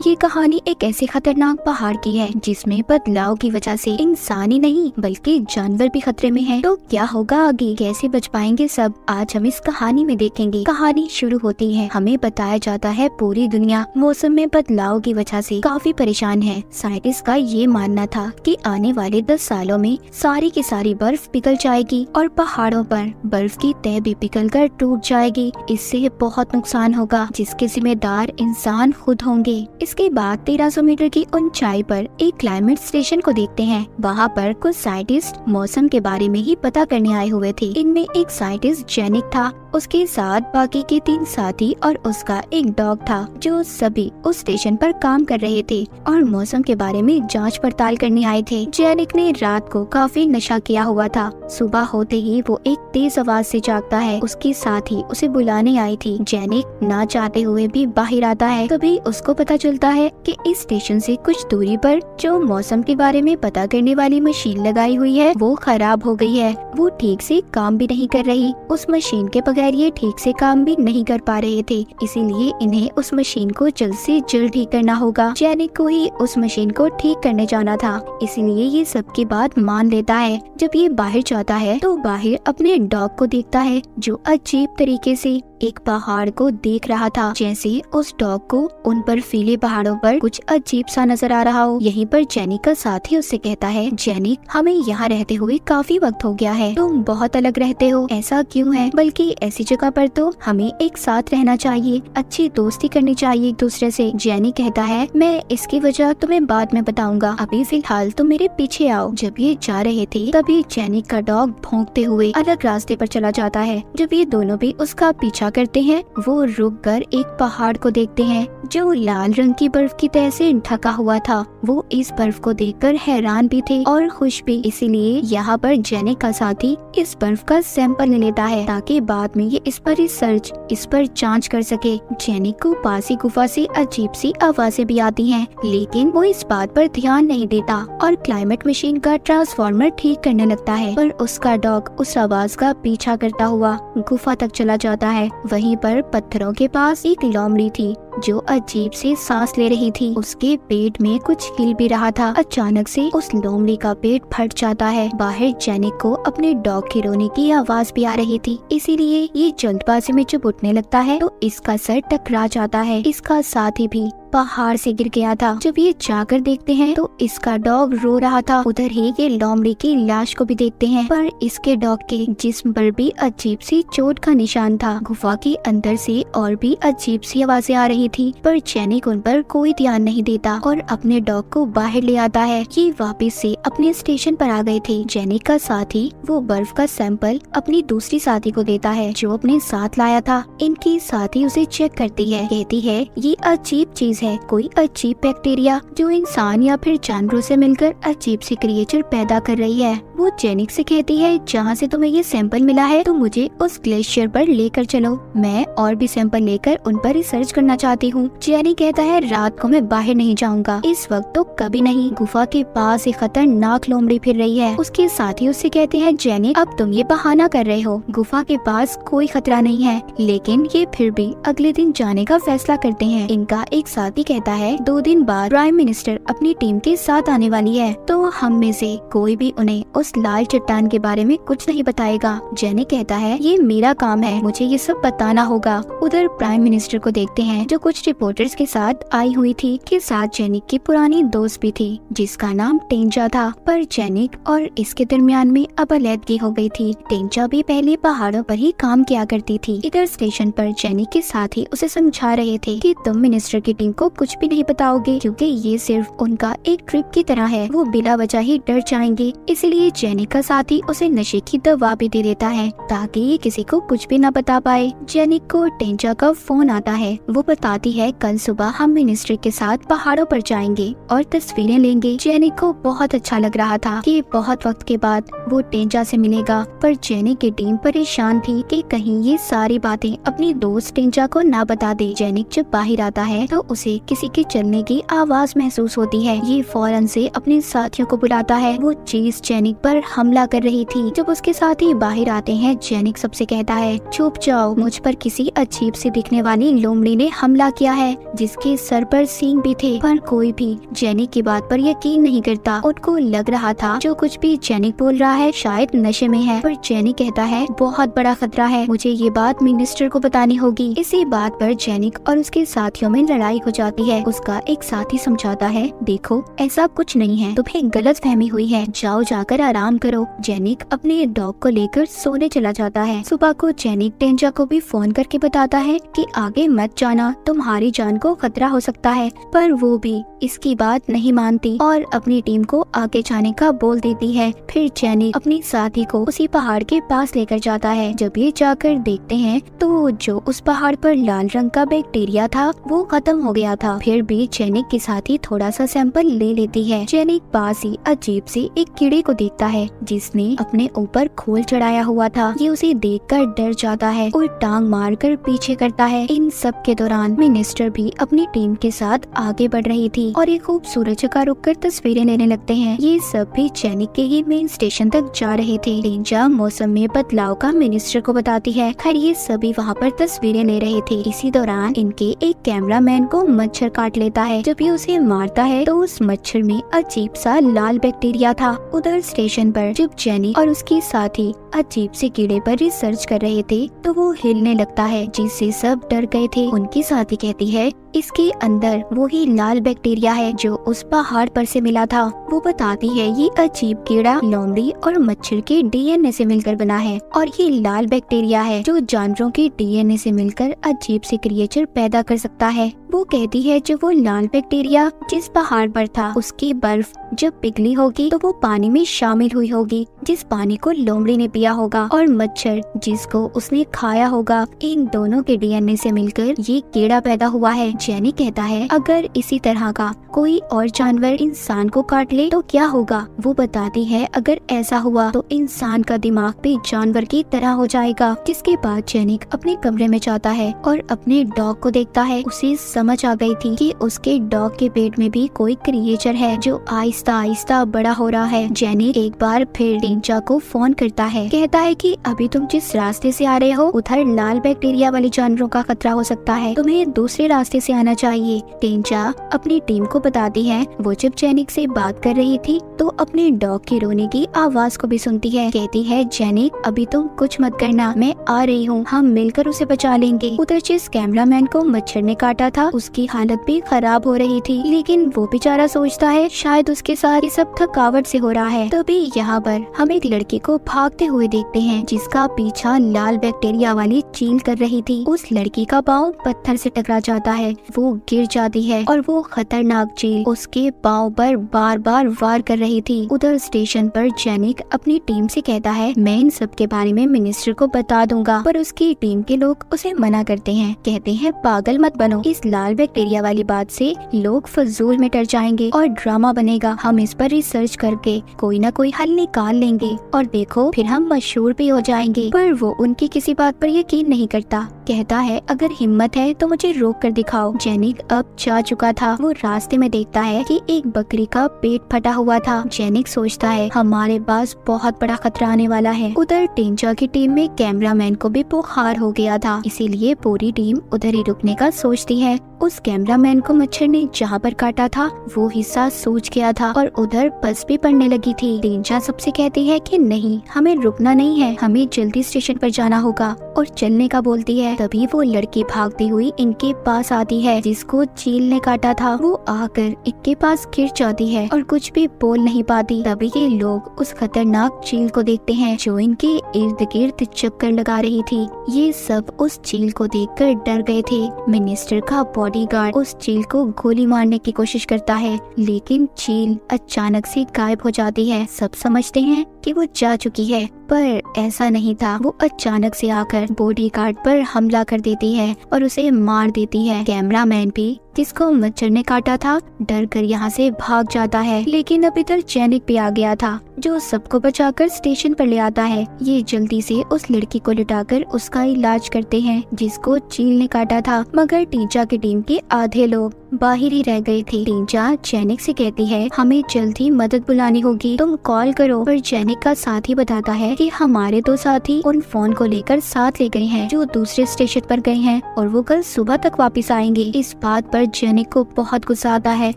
ये कहानी एक ऐसे खतरनाक पहाड़ की है जिसमें बदलाव की वजह से इंसान ही नहीं बल्कि जानवर भी खतरे में हैं। तो क्या होगा आगे, कैसे बच पाएंगे सब, आज हम इस कहानी में देखेंगे। कहानी शुरू होती है, हमें बताया जाता है पूरी दुनिया मौसम में बदलाव की वजह से काफी परेशान है। साइंटिस्ट का ये मानना था कि आने वाले 10 सालों में सारी की सारी बर्फ पिघल जाएगी और पहाड़ों पर बर्फ की तह भी पिघल कर टूट जाएगी। इससे बहुत नुकसान होगा जिसके जिम्मेदार इंसान खुद होंगे। इसके बाद 1300 मीटर की ऊंचाई पर एक क्लाइमेट स्टेशन को देखते हैं। वहाँ पर कुछ साइंटिस्ट मौसम के बारे में ही पता करने आए हुए थे। इनमें एक साइंटिस्ट जेनिक था, उसके साथ बाकी के 3 साथी और उसका एक डॉग था, जो सभी उस स्टेशन पर काम कर रहे थे और मौसम के बारे में जांच पड़ताल करने आए थे। जेनिक ने रात को काफी नशा किया हुआ था। सुबह होते ही वो एक तेज आवाज से जागता है। उसकी साथी उसे बुलाने आई थी। जेनिक ना चाहते हुए भी बाहर आता है। तभी उसको पता चलता है कि इस स्टेशन से कुछ दूरी पर जो मौसम के बारे में पता करने वाली मशीन लगाई हुई है वो खराब हो गई है। वो ठीक से काम भी नहीं कर रही। उस मशीन के बगैर ये ठीक से काम भी नहीं कर पा रहे थे, इसीलिए इन्हें उस मशीन को जल्द से जल्द ठीक करना होगा। जेनिक को ही उस मशीन को ठीक करने जाना था, इसीलिए ये सबकी बात मान लेता है। जब ये बाहर जाता है तो बाहर अपने डॉग को देखता है जो अजीब तरीके से एक पहाड़ को देख रहा था, जैसे उस डॉग को उन बर्फीले पहाड़ों पर कुछ अजीब सा नजर आ रहा हो। यहीं पर जेनिक का साथी उससे कहता है, जेनिक हमें यहाँ रहते हुए काफी वक्त हो गया है, तुम बहुत अलग रहते हो, ऐसा क्यों है? बल्कि ऐसी जगह पर तो हमें एक साथ रहना चाहिए, अच्छी दोस्ती करनी चाहिए एक दूसरे से। जेनिक कहता है, मैं इसकी वजह तुम्हें बाद में बताऊंगा, अभी फिलहाल तुम मेरे पीछे आओ। जब ये जा रहे थे तभी जेनिक का डॉग भौंकते हुए अलग रास्ते पर चला जाता है। जब ये दोनों भी उसका पीछा करते हैं, वो रुककर एक पहाड़ को देखते हैं जो लाल रंग की बर्फ की तह से ढका हुआ था। वो इस बर्फ को देखकर हैरान भी थे और खुश भी, इसीलिए यहाँ पर जेनिक का साथी इस बर्फ का सैंपल ले लेता है ताकि बाद में ये इस पर रिसर्च, इस पर जांच कर सके। जेनिक को पास ही गुफा से अजीब सी आवाजें भी आती हैं, लेकिन वो इस बात पर ध्यान नहीं देता और क्लाइमेट मशीन का ट्रांसफार्मर ठीक करने लगता है। पर उसका डॉग उस आवाज का पीछा करता हुआ गुफा तक चला जाता है। वहीं पर पत्थरों के पास एक लोमड़ी थी जो अजीब से सांस ले रही थी। उसके पेट में कुछ हिल भी रहा था। अचानक से उस लोमड़ी का पेट फट जाता है। बाहर जेनिक को अपने डॉग के रोने की आवाज भी आ रही थी, इसीलिए ये जल्दबाजी में जब उठने लगता है तो इसका सर टकरा जाता है। इसका साथी भी पहाड़ से गिर गया था। जब ये जाकर देखते हैं तो इसका डॉग रो रहा था। उधर ही ये लोमड़ी की लाश को भी देखते हैं, पर इसके डॉग के जिस्म पर भी अजीब सी चोट का निशान था। गुफा के अंदर से और भी अजीब सी आवाजें आ रही थी, पर जेनिक उन पर कोई ध्यान नहीं देता और अपने डॉग को बाहर ले आता है। ये वापस से अपने स्टेशन पर आ गए थे। जेनिक का साथी वो बर्फ का सैंपल अपनी दूसरी साथी को देता है जो अपने साथ लाया था। इनकी साथी उसे चेक करती है, कहती है ये अजीब चीज है, कोई अजीब बैक्टीरिया जो इंसान या फिर जानवरों से मिलकर अजीब सी क्रिएचर पैदा कर रही है। वो जेनिक से कहती है, जहाँ से तुम्हें ये सैंपल मिला है तो मुझे उस ग्लेशियर पर लेकर चलो, मैं और भी सैंपल लेकर उन पर रिसर्च करना चाहती हूँ। जेनिक कहता है, रात को मैं बाहर नहीं जाऊंगा, इस वक्त तो कभी नहीं। गुफा के पास एक खतरनाक लोमड़ी फिर रही है। उसके साथी उससे कहते हैं, जेनिक अब तुम ये बहाना कर रहे हो, गुफा के पास कोई खतरा नहीं है। लेकिन ये फिर भी अगले दिन जाने का फैसला करते हैं। इनका एक साथी कहता है, 2 दिन बाद प्राइम मिनिस्टर अपनी टीम के साथ आने वाली है, तो हम में से कोई भी उन्हें उस लाल चट्टान के बारे में कुछ नहीं बताएगा। जेनिक कहता है, ये मेरा काम है, मुझे ये सब बताना होगा। उधर प्राइम मिनिस्टर को देखते हैं जो कुछ रिपोर्टर्स के साथ आई हुई थी। के साथ जेनिक की पुरानी दोस्त भी थी जिसका नाम टेंचा था, पर जेनिक और इसके दरमियान में अब अलैदगी हो गई थी। टेंचा भी पहले पहाड़ों पर ही काम किया करती थी। इधर स्टेशन पर जेनिक के साथी उसे समझा रहे थे कि तुम मिनिस्टर की टीम को कुछ भी नहीं बताओगे क्योंकि ये सिर्फ उनका एक ट्रिप की तरह है, वो बिला वजह ही डर जाएंगे। इसलिए जेनिक का साथी उसे नशे की दवा भी दे देता है ताकि ये किसी को कुछ भी न बता पाए। जेनिक को टेंचा का फोन आता है। वो बताती है, कल सुबह हम मिनिस्ट्री के साथ पहाड़ों पर जाएंगे और तस्वीरें लेंगे। जेनिक को बहुत अच्छा लग रहा था कि बहुत वक्त के बाद वो टेंजा से मिलेगा। पर जेनिक की टीम परेशान थी कि कहीं ये सारी बातें अपनी दोस्त टेंजा को ना बता दे। जेनिक जब बाहर आता है तो उसे किसी के चलने की आवाज महसूस होती है। ये फौरन से अपने साथियों को बुलाता है। वो चीज जेनिक पर हमला कर रही थी। जब उसके साथी बाहर आते हैं, जेनिक सबसे कहता है, चुप जाओ, मुझ पर किसी अजीब सी दिखने वाली लोमड़ी ने हमला किया है जिसके सर पर सींग भी थे। पर कोई भी जेनिक की बात पर यकीन नहीं करता। उनको लग रहा था जो कुछ भी जेनिक बोल रहा है शायद नशे में है। पर जेनिक कहता है, बहुत बड़ा खतरा है, मुझे ये बात मिनिस्टर को बतानी होगी। इसी बात पर जेनिक और उसके साथियों में लड़ाई हो जाती है। उसका एक साथी समझाता है, देखो ऐसा कुछ नहीं है, तुम्हें गलतफहमी हुई है, जाओ जाकर आराम करो। जेनिक अपने डॉग को लेकर सोने चला जाता है। सुबह को जेनिक टेंजा को भी फोन करके बताता है कि आगे मत जाना, तुम्हारी जान को खतरा हो सकता है। पर वो भी इसकी बात नहीं मानती और अपनी टीम को आगे जाने का बोल देती है। फिर जेनिक अपनी साथी को उसी पहाड़ के पास लेकर जाता है। जब ये जाकर देखते हैं तो जो उस पहाड़ पर लाल रंग का बैक्टीरिया था वो खत्म हो गया था। फिर भी जेनिक के साथी थोड़ा सा सैंपल ले लेती है। जेनिक पास ही अजीब सी एक कीड़े को देखता है जिसने अपने ऊपर खोल चढ़ाया हुआ था। ये उसे देखकर डर जाता है और टांग मारकर पीछे करता है। इन सब के दौरान मिनिस्टर भी अपनी टीम के साथ आगे बढ़ रही थी और एक खूबसूरत जगह रुककर तस्वीरें लेने लगते हैं। ये सब भी जेनिक के ही मेन स्टेशन तक जा रहे थे। टेंजा मौसम में बदलाव का मिनिस्टर को बताती है। खैर ये सभी वहाँ पर तस्वीरें ले रहे थे। इसी दौरान इनके एक कैमरामैन को मच्छर काट लेता है। जब ये उसे मारता है तो उस मच्छर में अजीब सा लाल बैक्टीरिया था। उधर स्टेशन पर जब जेनिक और उसकी साथी अजीब से कीड़े पर रिसर्च कर रहे थे तो वो हिलने लगता है जिससे सब डर गए थे। उनकी साथी कहती है, इसके अंदर वही लाल बैक्टीरिया है जो उस पहाड़ पर से मिला था। वो बताती है ये अजीब कीड़ा लोमड़ी और मच्छर के डीएनए से मिलकर बना है और ये लाल बैक्टीरिया है जो जानवरों के डीएनए से मिलकर अजीब से क्रिएचर पैदा कर सकता है। वो कहती है जो वो लाल बैक्टीरिया जिस पहाड़ पर था उसकी बर्फ जब पिघली होगी तो वो पानी में शामिल हुई होगी, जिस पानी को लोमड़ी ने पिया होगा, और मच्छर जिसको उसने खाया होगा। इन दोनों के डीएनए से मिलकर ये कीड़ा पैदा हुआ है। जेनिक कहता है अगर इसी तरह का कोई और जानवर इंसान को काट ले तो क्या होगा। वो बताती है अगर ऐसा हुआ तो इंसान का दिमाग भी जानवर की तरह हो जाएगा। जिसके बाद जेनिक अपने कमरे में जाता है और अपने डॉग को देखता है। उसे समझ आ गई थी कि उसके डॉग के पेट में भी कोई क्रिएचर है जो आहिस्ता आहिस्ता बड़ा हो रहा है। जेनिक एक बार फिर टेंजा को फोन करता है, कहता है कि अभी तुम जिस रास्ते से आ रहे हो उधर लाल बैक्टीरिया वाले जानवरों का खतरा हो सकता है, तुम्हें दूसरे रास्ते से आना चाहिए। टेंजा अपनी टीम को बताती है। वो जब जेनिक से बात कर रही थी तो अपने डॉग के रोने की आवाज को भी सुनती है। कहती है जेनिक अभी तुम कुछ मत करना, मैं आ रही हूँ, हम मिलकर उसे बचा लेंगे। उधर जिस कैमरामैन को मच्छर ने काटा था उसकी हालत भी खराब हो रही थी, लेकिन वो बेचारा सोचता है शायद उसके साथ ये सब थकावट से हो रहा है। तभी यहाँ पर हम एक लड़की को भागते हुए देखते हैं जिसका पीछा लाल बैक्टीरिया वाली चील कर रही थी। उस लड़की का पाँव पत्थर से टकरा जाता है, वो गिर जाती है और वो खतरनाक चील उसके पाँव पर बार बार वार कर रही थी। उधर स्टेशन पर जेनिक अपनी टीम से कहता है मैं इन सब के बारे में मिनिस्टर को बता दूंगा, पर उसकी टीम के लोग उसे मना करते हैं। कहते हैं पागल मत बनो, इस लाल बैक्टीरिया वाली बात से लोग फजूल में डर जाएंगे और ड्रामा बनेगा। हम इस पर रिसर्च करके कोई ना कोई हल निकाल लेंगे और देखो फिर हम मशहूर भी हो जाएंगे। पर वो उनकी किसी बात पर यकीन नहीं करता। कहता है अगर हिम्मत है तो मुझे रोक कर दिखाओ। जेनिक अब जा चुका था। वो रास्ते में देखता है कि एक बकरी का पेट फटा हुआ था। जेनिक सोचता है हमारे पास बहुत बड़ा खतरा आने वाला है। उधर टेंजा की टीम में कैमरामैन को भी बुखार हो गया था, इसीलिए पूरी टीम उधर ही रुकने का सोचती है। उस कैमरामैन को मच्छर ने जहाँ पर काटा था वो हिस्सा सूज गया था और उधर बस भी पड़ने लगी थी। टेंजा सबसे कहती है कि नहीं, हमें रुकना नहीं है, हमें जल्दी स्टेशन पर जाना होगा और चलने का बोलती है। तभी वो लड़की भागती हुई इनके पास आती है जिसको चील ने काटा था। वो आकर इनके पास गिर जाती है और कुछ भी बोल नहीं पाती। तभी ये लोग उस खतरनाक चील को देखते हैं जो इनके इर्द गिर्द चक्कर लगा रही थी। ये सब उस चील को देखकर डर गए थे। मिनिस्टर का बॉडीगार्ड उस चील को गोली मारने की कोशिश करता है, लेकिन चील अचानक से गायब हो जाती है। सब समझते हैं कि वो जा चुकी है, पर ऐसा नहीं था। वो अचानक से आकर बॉडीगार्ड पर हमला कर देती है और उसे मार देती है। कैमरामैन भी जिसको मच्छर ने काटा था, डर कर यहाँ से भाग जाता है। लेकिन अब इधर जेनिक भी आ गया था जो सबको बचाकर स्टेशन पर ले आता है। ये जल्दी से उस लड़की को लिटाकर उसका इलाज करते हैं जिसको चील ने काटा था, मगर टींचा की टीम के आधे लोग बाहर ही रह गए थे। टींचा जेनिक से कहती है हमें जल्द ही मदद बुलानी होगी, तुम कॉल करो। पर जेनिक का साथी बताता है कि हमारे दो साथी उन फोन को लेकर साथ ले गए हैं जो दूसरे स्टेशन पर गए हैं और वो कल सुबह तक वापस आएंगे। इस बात पर जेनिक को बहुत गुस्सा आता है।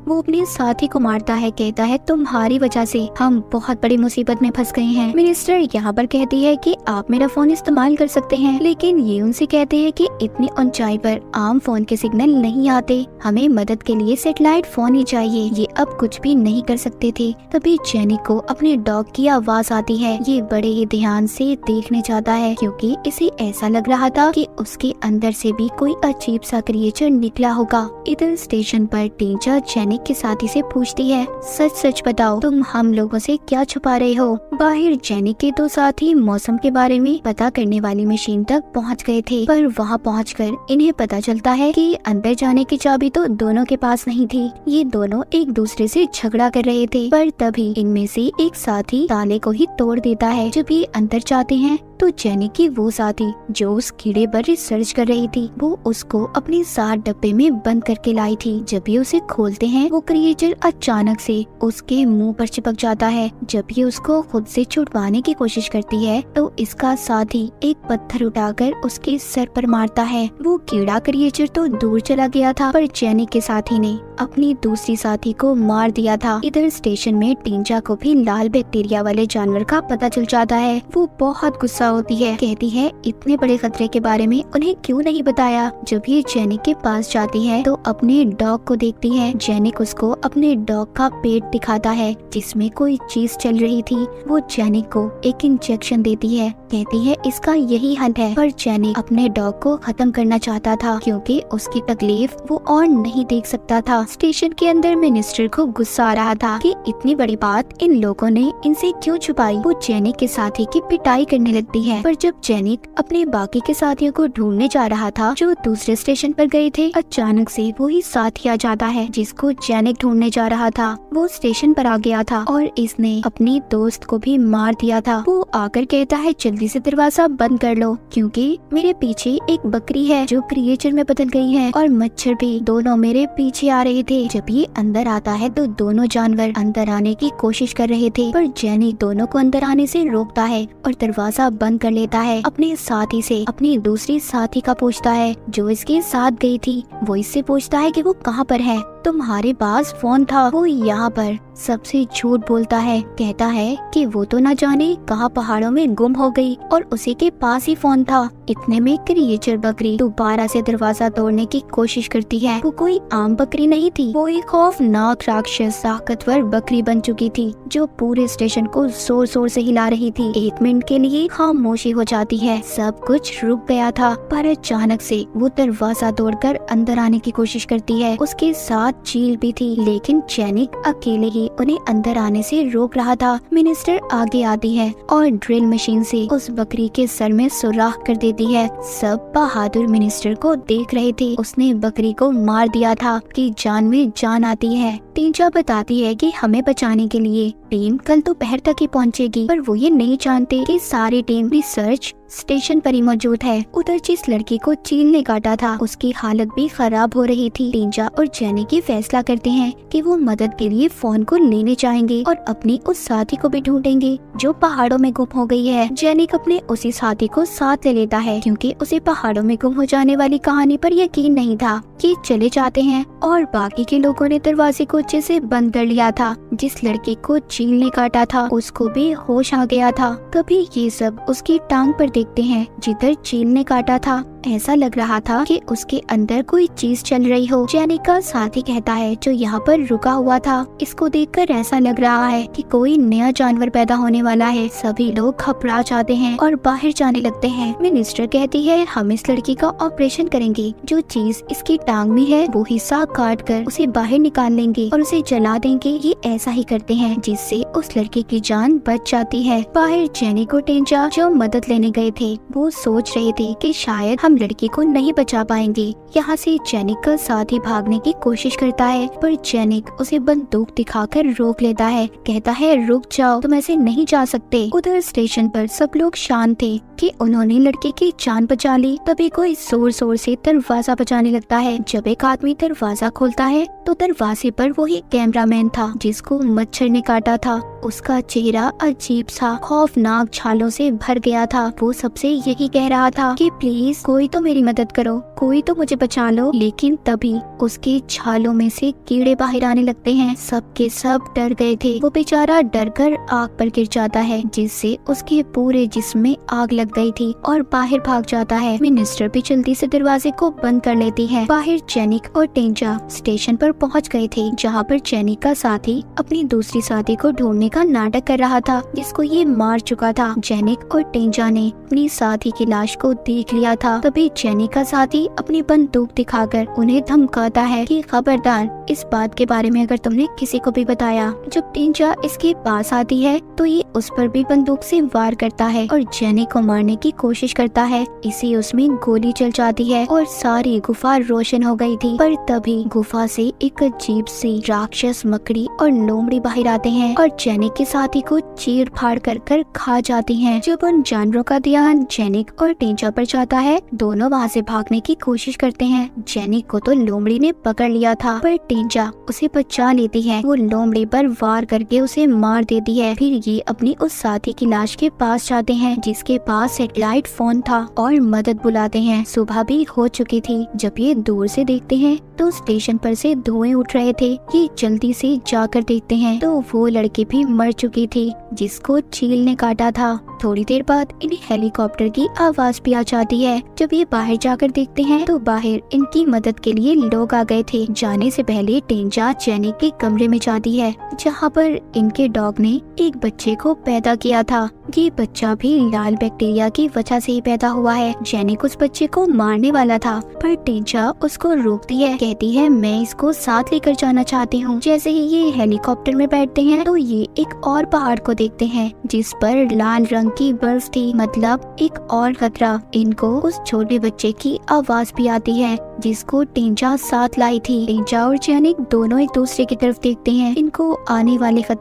वो अपने साथी को मारता है, कहता है तुम्हारी वजह से हम बहुत बड़ी मुसीबत में फंस गए हैं। मिनिस्टर यहाँ पर कहती है कि आप मेरा फोन इस्तेमाल कर सकते हैं, लेकिन ये उनसे कहते हैं कि इतनी ऊंचाई पर आम फोन के सिग्नल नहीं आते, हमें मदद के लिए सैटेलाइट फोन ही चाहिए। ये अब कुछ भी नहीं कर सकते थे। तभी जेनिक को अपने डॉग की आवाज आती है। ये बड़े ही ध्यान से देखने जाता है क्योंकि इसे ऐसा लग रहा था कि उसके अंदर से भी कोई अजीब सा क्रिएचर निकला होगा। इधर स्टेशन पर टींचा जेनिक के साथी से पूछती है सच सच बताओ तुम हम लोगों से क्या छुपा रहे हो। बाहर जेनिक के दो साथी मौसम के बारे में पता करने वाली मशीन तक पहुंच गए थे, पर वहां पहुंचकर इन्हें पता चलता है कि अंदर जाने की चाबी तो दोनों के पास नहीं थी। ये दोनों एक दूसरे से झगड़ा कर रहे थे, पर तभी इनमें से एक साथी ताले को ही तोड़ देता है। जब ये अंदर जाते हैं तो जेनिक की वो साथी जो उस कीड़े पर रिसर्च कर रही थी, वो उसको अपने साथ डब्बे में बंद करके लाई थी। जब ये उसे खोलते हैं वो क्रिएचर अचानक से उसके मुंह पर चिपक जाता है। जब ये उसको खुद से छुड़वाने की कोशिश करती है तो इसका साथी एक पत्थर उठाकर उसके सर पर मारता है। वो कीड़ा क्रिएचर तो दूर चला गया था, पर जेनिक के साथी ने अपनी दूसरी साथी को मार दिया था। इधर स्टेशन में टींचा को भी लाल बैक्टीरिया वाले जानवर का पता चल जाता है। वो बहुत गुस्सा होती है, कहती है इतने बड़े खतरे के बारे में उन्हें क्यों नहीं बताया। जब ये जेनिक के पास जाती है तो अपने डॉग को देखती है। जेनिक उसको अपने डॉग का पेट दिखाता है जिसमें कोई चीज चल रही थी। वो जेनिक को एक इंजेक्शन देती है, कहती है इसका यही हल है। पर जेनिक अपने डॉग को खत्म करना चाहता था क्योंकि उसकी तकलीफ वो और नहीं देख सकता था। स्टेशन के अंदर मिनिस्टर को गुस्सा आ रहा था कि इतनी बड़ी बात इन लोगों ने इनसे क्यों छुपाई। वो जेनिक के साथी की पिटाई करने लगती है। पर जब जेनिक अपने बाकी के साथियों को ढूंढने जा रहा था जो दूसरे स्टेशन पर गए थे, अचानक से वही साथी आ जाता है जिसको जेनिक ढूंढने जा रहा था। वो स्टेशन पर आ गया था और इसने अपनी दोस्त को भी मार दिया था। वो आकर कहता है जल्दी से दरवाजा बंद कर लो क्योंकि मेरे पीछे एक बकरी है जो क्रिएचर में बदल गई है और मच्छर भी दोनों मेरे पीछे आ रहे थे। जब ये अंदर आता है तो दोनों जानवर अंदर आने की कोशिश कर रहे थे, पर जेनिक दोनों को अंदर आने से रोकता है और दरवाजा बंद कर लेता है। अपने साथी से अपनी दूसरी साथी का पूछता है जो इसके साथ गई थी। वो इससे पूछता है कि वो कहाँ पर है। तुम्हारे पास फोन था, वो यहाँ पर सबसे झूठ बोलता है, कहता है कि वो तो न जाने कहाँ पहाड़ों में गुम हो गई और उसी के पास ही फोन था। इतने में क्रिएचर बकरी दोबारा से दरवाजा तोड़ने की कोशिश करती है। वो कोई आम बकरी नहीं थी, वो एक खौफनाक राक्षस ताकतवर बकरी बन चुकी थी जो पूरे स्टेशन को जोर जोर से हिला रही थी। एक मिनट के लिए खामोशी हो जाती है, सब कुछ रुक गया था। पर अचानक से वो दरवाजा तोड़कर अंदर आने की कोशिश करती है। उसके साथ चील भी थी, लेकिन जेनिक अकेले ही उन्हें अंदर आने से रोक रहा था। मिनिस्टर आगे आती है और ड्रिल मशीन से उस बकरी के सर में सुराख कर देती है। सब बहादुर मिनिस्टर को देख रहे थे। उसने बकरी को मार दिया था कि जान में जान आती है। टींचा बताती है कि हमें बचाने के लिए टीम कल दोपहर तक ही पहुंचेगी, पर वो ये नहीं जानते कि सारी टीम रिसर्च स्टेशन पर ही मौजूद है। उधर जिस लड़की को चील ने काटा था उसकी हालत भी खराब हो रही थी। टींचा और जेनिक ये फैसला करते हैं कि वो मदद के लिए फोन को लेने जाएंगे और अपनी उस साथी को भी ढूंढेंगे जो पहाड़ों में गुम हो गई है। जेनिक अपने उसी साथी को साथ ले लेता है क्योंकि उसे पहाड़ों में गुम हो जाने वाली कहानी पर यकीन नहीं था। कि चले जाते हैं और बाकी के लोगों ने दरवाजे को अच्छे से बंद कर लिया था। जिस लड़की को चील ने काटा था उसको भी होश आ गया था। तभी ये सब उसकी टांग पर देखते हैं जिधर चील ने काटा था। ऐसा लग रहा था कि उसके अंदर कोई चीज चल रही हो। जेनिक का साथी कहता है जो यहाँ पर रुका हुआ था, इसको देखकर ऐसा लग रहा है कि कोई नया जानवर पैदा होने वाला है। सभी लोग घबरा जाते हैं और बाहर जाने लगते हैं। मिनिस्टर कहती है हम इस लड़की का ऑपरेशन करेंगे, जो चीज इसकी टांग में है वो हिस्सा काट कर उसे बाहर निकाल लेंगे और उसे जला देंगे। ये ऐसा ही करते हैं जिससे उस लड़की की जान बच जाती है। बाहर जेनिक और टींचा जो मदद लेने गए थे वो सोच रहे थे कि शायद हम लड़की को नहीं बचा पाएंगे। यहाँ से जेनिक का साथी भागने की कोशिश करता है, पर जेनिक उसे बंदूक दिखाकर रोक लेता है। कहता है रुक जाओ, तुम ऐसे नहीं जा सकते। उधर स्टेशन पर सब लोग शांत थे कि उन्होंने लड़के की जान बचा ली। तभी कोई जोर जोर से दरवाजा बजाने लगता है। जब एक आदमी दरवाजा खोलता है तो दरवाजे पर वही कैमरामैन था जिसको मच्छर ने काटा था। उसका चेहरा अजीब सा खौफनाक छालों से भर गया था। वो सबसे यही कह रहा था कि प्लीज कोई तो मेरी मदद करो, कोई तो मुझे बचा लो। लेकिन तभी उसके छालों में से कीड़े बाहर आने लगते हैं। सब के सब डर गए थे। वो बेचारा डर कर आग पर गिर जाता है, जिससे उसके पूरे जिस्म में आग लग गई थी और बाहर भाग जाता है। मिनिस्टर भी जल्दी से दरवाजे को बंद कर लेती है। बाहर जेनिक और टेंजा स्टेशन पर पहुंच गए थे, जहां पर जेनिक का साथी अपनी दूसरी साथी को ढूंढने का नाटक कर रहा था, जिसको ये मार चुका था। जेनिक और टेंजा ने अपनी साथी की लाश को देख लिया था। तभी जेनिक का साथी अपनी बंदूक दिखाकर उन्हें धमकाता है कि खबरदार, इस बात के बारे में अगर तुमने किसी को भी बताया। जब टेंजा इसके पास आती है तो ये उस पर भी बंदूक से वार करता है और जेनिक को मारने की कोशिश करता है। इसी उसमें गोली चल जाती है और सारी गुफा रोशन हो गई थी। पर तभी गुफा से एक अजीब सी राक्षस मकड़ी और लोमड़ी बाहर आते हैं और जेनिक के साथी को चीर फाड़ कर खा जाती हैं। जब उन जानवरों का ध्यान जेनिक और टेंजा पर जाता है, दोनों वहाँ से भागने की कोशिश करते हैं। जेनिक को तो लोमड़ी ने पकड़ लिया था, पर टेंजा उसे बचा लेती है। वो लोमड़ी पर वार करके उसे मार देती है। फिर ये अपनी उस साथी की लाश के पास जाते हैं जिसके पास सैटेलाइट फोन था और मदद बुलाते हैं। सुबह भी हो चुकी थी। जब ये दूर से देखते हैं तो स्टेशन पर से धुएं उठ रहे थे। ये जल्दी से जाकर देखते हैं तो वो लड़की भी मर चुकी थी जिसको चील ने काटा था। थोड़ी देर बाद इन्हें हेलीकॉप्टर की आवाज भी आ जाती है। जब ये बाहर जाकर देखते हैं तो बाहर इनकी मदद के लिए लोग आ गए थे। जाने से पहले टेंजा जेनिक के कमरे में जाती है, जहाँ पर इनके डॉग ने एक बच्चे को पैदा किया था। ये बच्चा भी लाल बैक्टीरिया की वजह से ही पैदा हुआ है। जेनिक उस बच्चे को मारने वाला था, पर टेंजा उसको रोकती है। कहती है मैं इसको साथ लेकर जाना चाहती हूँ। जैसे ही ये हेलीकॉप्टर में बैठते हैं तो ये एक और पहाड़ को देखते हैं जिस पर लाल रंग की बर्फ थी, मतलब एक और खतरा। इनको उस छोटे बच्चे की आवाज भी आती है जिसको टेंजा साथ लाई थी। टेंजा और जेनिक दोनों एक दूसरे की तरफ देखते हैं। इनको आने वाले खतरे